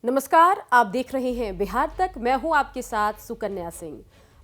नमस्कार, आप देख रहे हैं बिहार तक। मैं हूं आपके साथ सुकन्या सिंह।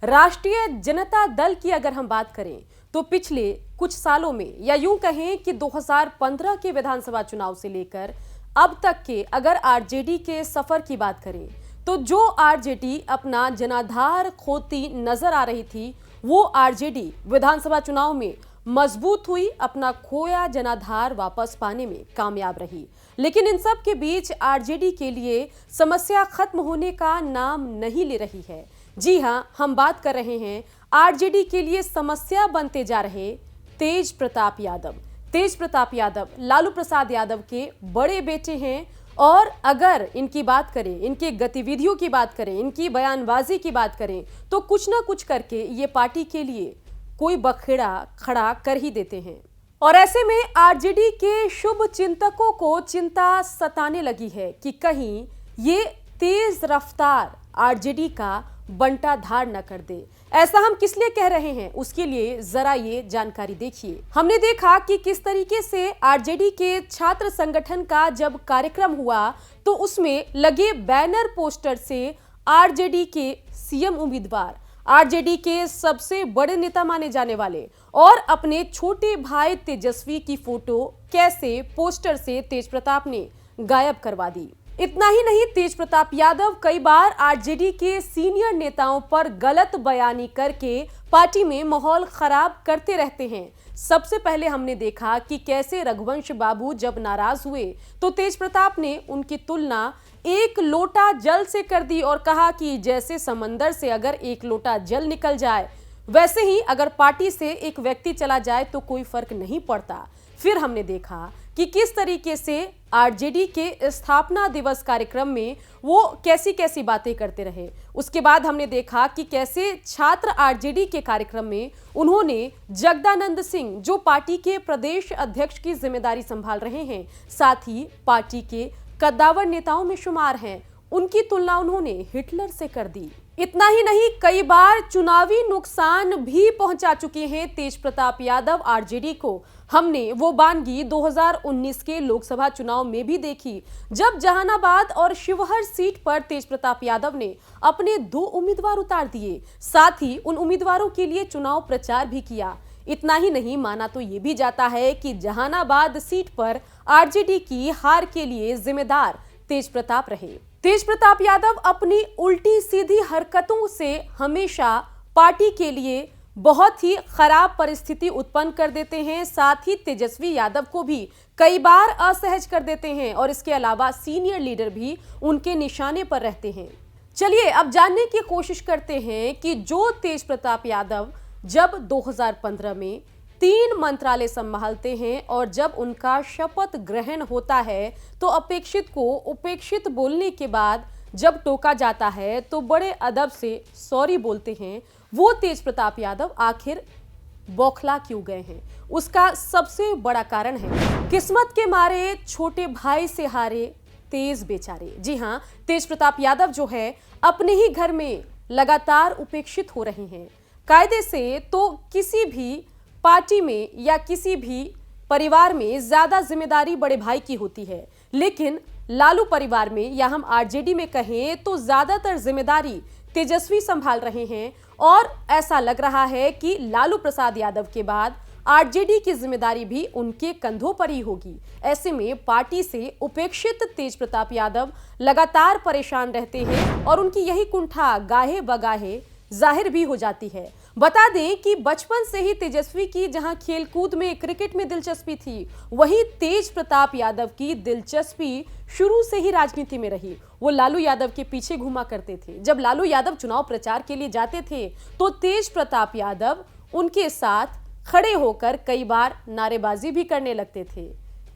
राष्ट्रीय जनता दल की अगर हम बात करें तो पिछले कुछ सालों में या यूं कहें कि 2015 के विधानसभा चुनाव से लेकर अब तक के अगर आरजेडी के सफर की बात करें तो जो आरजेडी अपना जनाधार खोती नजर आ रही थी, वो आरजेडी विधानसभा चुनाव में मजबूत हुई, अपना खोया जनाधार वापस पाने में कामयाब रही। लेकिन इन सब के बीच आरजेडी के लिए समस्या खत्म होने का नाम नहीं ले रही है। जी हां, हम बात कर रहे हैं आरजेडी के लिए समस्या बनते जा रहे तेज प्रताप यादव। तेज प्रताप यादव लालू प्रसाद यादव के बड़े बेटे हैं और अगर इनकी बात करें, इनके गतिविधियों की बात करें, इनकी बयानबाजी की बात करें तो कुछ ना कुछ करके ये पार्टी के लिए कोई बखेड़ा खड़ा कर ही देते हैं। और ऐसे में आरजेडी के शुभ चिंतकों को चिंता सताने लगी है कि कहीं ये तेज रफ्तार आरजेडी का बंटाधार न कर दे। ऐसा हम किस लिए कह रहे हैं, उसके लिए जरा ये जानकारी देखिए। हमने देखा कि किस तरीके से आरजेडी के छात्र संगठन का जब कार्यक्रम हुआ तो उसमें लगे बैनर पोस्टर से आरजेडी के सीएम उम्मीदवार, आरजेडी के सबसे बड़े नेता माने जाने वाले और अपने छोटे भाई तेजस्वी की फोटो कैसे पोस्टर से तेज प्रताप ने गायब करवा दी। इतना ही नहीं, तेज प्रताप यादव कई बार आरजेडी के सीनियर नेताओं पर गलत बयानी करके पार्टी में माहौल खराब करते रहते हैं। सबसे पहले हमने देखा कि कैसे रघुवंश बाबू जब नाराज हुए तो तेज प्रताप ने उनकी तुलना एक लोटा जल से कर दी और कहा कि जैसे समंदर से अगर एक लोटा जल निकल जाए, वैसे ही अगर पार्टी से एक व्यक्ति चला जाए तो कोई फर्क नहीं पड़ता। फिर हमने देखा कि किस तरीके से आरजेडी के स्थापना दिवस कार्यक्रम में वो कैसी कैसी बातें करते रहे। उसके बाद हमने देखा कि कैसे छात्र आरजेडी के कार्यक्रम में उन्होंने जगदानंद सिंह, जो पार्टी के प्रदेश अध्यक्ष की जिम्मेदारी संभाल रहे हैं, साथ ही पार्टी के कद्दावर नेताओं में शुमार हैं, उनकी तुलना उन्होंने हिटलर से कर दी। इतना ही नहीं, कई बार चुनावी नुकसान भी पहुंचा चुके हैं तेज प्रताप यादव आरजेडी को। हमने वो बानगी 2019 के लोकसभा चुनाव में भी देखी, जब जहानाबाद और शिवहर सीट पर तेज प्रताप यादव ने अपने 2 उम्मीदवार उतार दिए, साथ ही उन उम्मीदवारों के लिए चुनाव प्रचार भी किया। इतना ही नहीं, माना तो ये भी जाता है कि जहानाबाद सीट पर आरजेडी की हार के लिए जिम्मेदार तेज प्रताप रहे। तेज प्रताप यादव अपनी उल्टी सीधी हरकतों से हमेशा पार्टी के लिए बहुत ही खराब परिस्थिति उत्पन्न कर देते हैं, साथ ही तेजस्वी यादव को भी कई बार असहज कर देते हैं और इसके अलावा सीनियर लीडर भी उनके निशाने पर रहते हैं। चलिए अब जानने की कोशिश करते हैं कि जो तेज प्रताप यादव जब 2015 में 3 मंत्रालय संभालते हैं और जब उनका शपथ ग्रहण होता है तो अपेक्षित को उपेक्षित बोलने के बाद जब टोका जाता है तो बड़े अदब से सॉरी बोलते हैं, वो तेज प्रताप यादव आखिर बौखला क्यों गए हैं? उसका सबसे बड़ा कारण है किस्मत के मारे छोटे भाई से हारे तेज बेचारे। जी हां, तेज प्रताप यादव जो है अपने ही घर में लगातार उपेक्षित हो रहे हैं। कायदे से तो किसी भी पार्टी में या किसी भी परिवार में ज्यादा जिम्मेदारी बड़े भाई की होती है, लेकिन लालू परिवार में या हम आरजेडी में कहें तो ज्यादातर जिम्मेदारी तेजस्वी संभाल रहे हैं और ऐसा लग रहा है कि लालू प्रसाद यादव के बाद आरजेडी की जिम्मेदारी भी उनके कंधों पर ही होगी। ऐसे में पार्टी से उपेक्षित तेज प्रताप यादव लगातार परेशान रहते हैं और उनकी यही कुंठा गाहे बगाहे जाहिर भी हो जाती है। बता दें कि बचपन से ही तेजस्वी की जहां खेलकूद में, क्रिकेट में दिलचस्पी थी, वहीं तेज प्रताप यादव की दिलचस्पी शुरू से ही राजनीति में रही। वो लालू यादव के पीछे घूमा करते थे। जब लालू यादव चुनाव प्रचार के लिए जाते थे तो तेज प्रताप यादव उनके साथ खड़े होकर कई बार नारेबाजी भी करने लगते थे।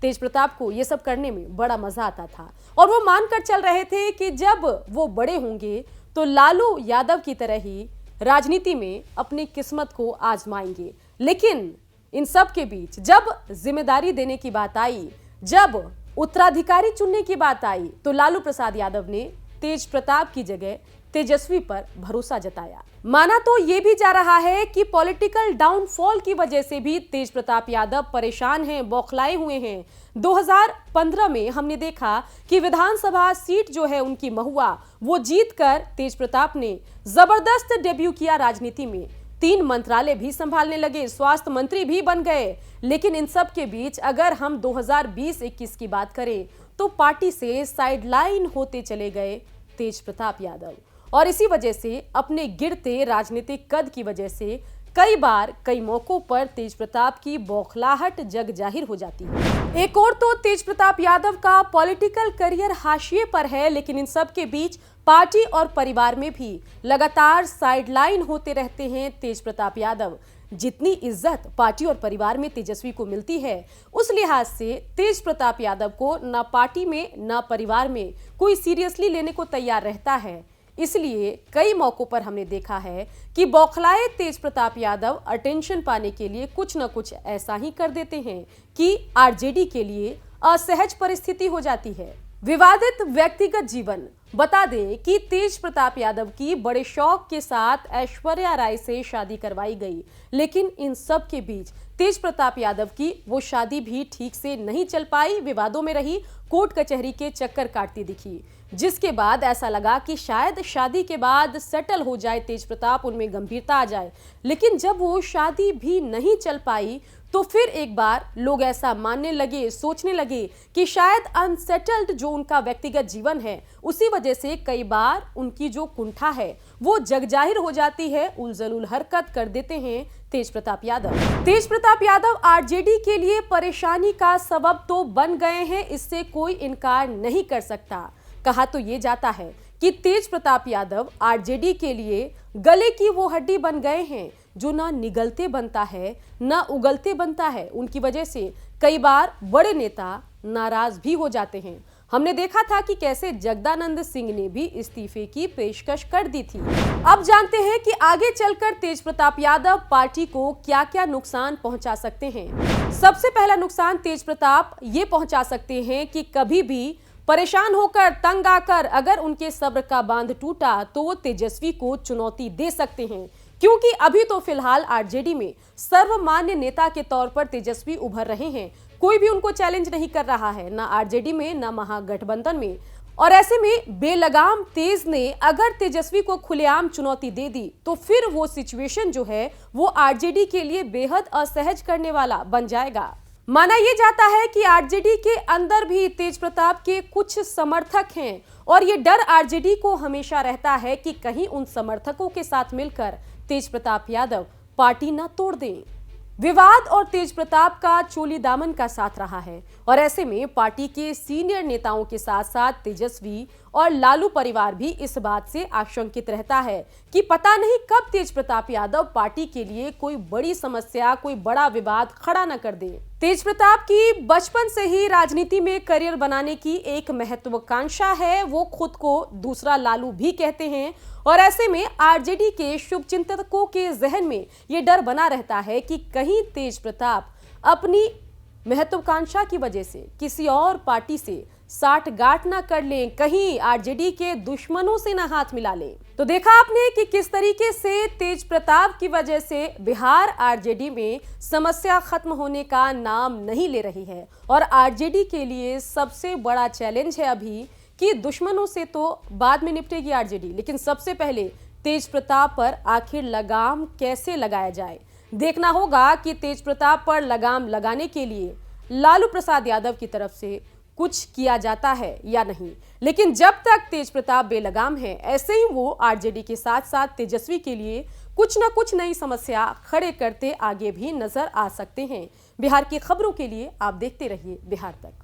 तेज प्रताप को ये सब करने में बड़ा मजा आता था और वो मानकर चल रहे थे कि जब वो बड़े होंगे तो लालू यादव की तरह ही राजनीति में अपनी किस्मत को आजमाएंगे। लेकिन इन सब के बीच जब जिम्मेदारी देने की बात आई, जब उत्तराधिकारी चुनने की बात आई, तो लालू प्रसाद यादव ने तेज प्रताप की जगह तेजस्वी पर भरोसा जताया। माना तो ये भी जा रहा है कि पॉलिटिकल डाउनफॉल की वजह से भी तेज प्रताप यादव परेशान हैं, बौखलाए हुए हैं। 2015 में हमने देखा कि विधानसभा सीट जो है उनकी महुआ, वो जीतकर तेज प्रताप ने जबरदस्त डेब्यू किया राजनीति में। 3 मंत्रालय भी संभालने लगे, स्वास्थ्य मंत्री भी बन गए। लेकिन इन सब के बीच अगर हम 2020-21 की बात करें तो पार्टी से साइडलाइन होते चले गए तेज प्रताप यादव, और इसी वजह से अपने गिरते राजनीतिक कद की वजह से कई बार कई मौकों पर तेज प्रताप की बौखलाहट जग जाहिर हो जाती है। एक और तो तेज प्रताप यादव का पॉलिटिकल करियर हाशिए पर है, लेकिन इन सब के बीच पार्टी और परिवार में भी लगातार साइडलाइन होते रहते हैं तेज प्रताप यादव। जितनी इज्जत पार्टी और परिवार में तेजस्वी को मिलती है, उस लिहाज से तेज प्रताप यादव को न पार्टी में न परिवार में कोई सीरियसली लेने को तैयार रहता है। इसलिए कई मौकों पर हमने देखा है कि बौखलाए तेज प्रताप यादव अटेंशन पाने के लिए कुछ न कुछ ऐसा ही कर देते हैं कि आरजेडी के लिए असहज परिस्थिति हो जाती है। विवादित व्यक्तिगत जीवन। बता दें कि तेज प्रताप यादव की बड़े शौक के साथ ऐश्वर्या राय से शादी करवाई गई, लेकिन इन सब के बीच तेज प्रताप यादव की वो शादी भी ठीक से नहीं चल पाई, विवादों में रही, कोर्ट कचहरी के चक्कर काटती दिखी, जिसके बाद ऐसा लगा कि शायद शादी के बाद सेटल हो जाए तेज प्रताप, उनमें गंभीरता आ जाए। लेकिन जब वो शादी भी नहीं चल पाई तो फिर एक बार लोग ऐसा मानने लगे, सोचने लगे कि शायद अनसेटल्ड जो उनका व्यक्तिगत जीवन है उसी वजह से कई बार उनकी जो कुंठा है वो जगजाहिर हो जाती है, उलझुल हरकत कर देते हैं तेज प्रताप यादव। तेज प्रताप यादव आरजेडी के लिए परेशानी का सबब तो बन गए हैं, इससे कोई इनकार नहीं कर सकता। कहा तो ये जाता है कि तेज प्रताप यादव आरजेडी के लिए गले की वो हड्डी बन गए हैं जो ना निगलते बनता है ना उगलते बनता है। उनकी वजह से कई बार बड़े नेता नाराज भी हो जाते हैं। हमने देखा था कि कैसे जगदानंद सिंह ने भी इस्तीफे की पेशकश कर दी थी। अब जानते हैं कि आगे चलकर तेज प्रताप यादव पार्टी को क्या क्या नुकसान पहुंचा सकते हैं। सबसे पहला नुकसान तेज प्रताप ये पहुंचा सकते हैं कि कभी भी परेशान होकर, तंग आकर अगर उनके सब्र का बांध टूटा तो वो तेजस्वी को चुनौती दे सकते हैं, क्योंकि अभी तो फिलहाल आरजेडी में सर्वमान्य नेता के तौर पर तेजस्वी उभर रहे हैं। कोई भी उनको चैलेंज नहीं कर रहा है, ना आरजेडी में ना महागठबंधन में। और ऐसे में बेलगाम तेज ने अगर तेजस्वी को खुलेआम चुनौती दे दी तो फिर वो सिचुएशन जो है वो आरजेडी के लिए बेहद असहज करने वाला बन जाएगा। माना यह जाता है कि आरजेडी के अंदर भी तेज प्रताप के कुछ समर्थक हैं, और ये डर आरजेडी को हमेशा रहता है कि कहीं उन समर्थकों के साथ मिलकर तेज प्रताप यादव पार्टी न तोड़ दें। विवाद और तेज प्रताप का चोली दामन का साथ रहा है, और ऐसे में पार्टी के सीनियर नेताओं के साथ साथ तेजस्वी और लालू परिवार भी इस बात से आशंकित रहता है कि पता नहीं कब तेज प्रताप यादव पार्टी के लिए कोई बड़ी समस्या, कोई बड़ा विवाद खड़ा न कर दे। तेज प्रताप की बचपन से ही राजनीति में करियर बनाने की एक महत्वाकांक्षा है, वो खुद को दूसरा लालू भी कहते हैं। और ऐसे में आरजेडी के शुभचिंतकों के जहन में ये डर बना रहता है कि कहीं तेज प्रताप अपनी महत्वाकांक्षा की वजह से किसी और पार्टी से साठगांठ ना कर लें, कहीं आरजेडी के दुश्मनों से ना हाथ मिला लें। तो देखा आपने कि किस तरीके से तेज प्रताप की वजह से बिहार आरजेडी में समस्या खत्म होने का नाम नहीं ले रही है, और आरजेडी के लिए सबसे बड़ा चैलेंज है अभी कि दुश्मनों से तो बाद में निपटेगी आरजेडी, लेकिन सबसे पहले तेज प्रताप पर आखिर लगाम कैसे लगाया जाए। देखना होगा कि तेज प्रताप पर लगाम लगाने के लिए लालू प्रसाद यादव की तरफ से कुछ किया जाता है या नहीं। लेकिन जब तक तेज प्रताप बेलगाम है, ऐसे ही वो आरजेडी के साथ साथ तेजस्वी के लिए कुछ न कुछ नई समस्या खड़े करते आगे भी नजर आ सकते हैं। बिहार की खबरों के लिए आप देखते रहिए बिहार तक।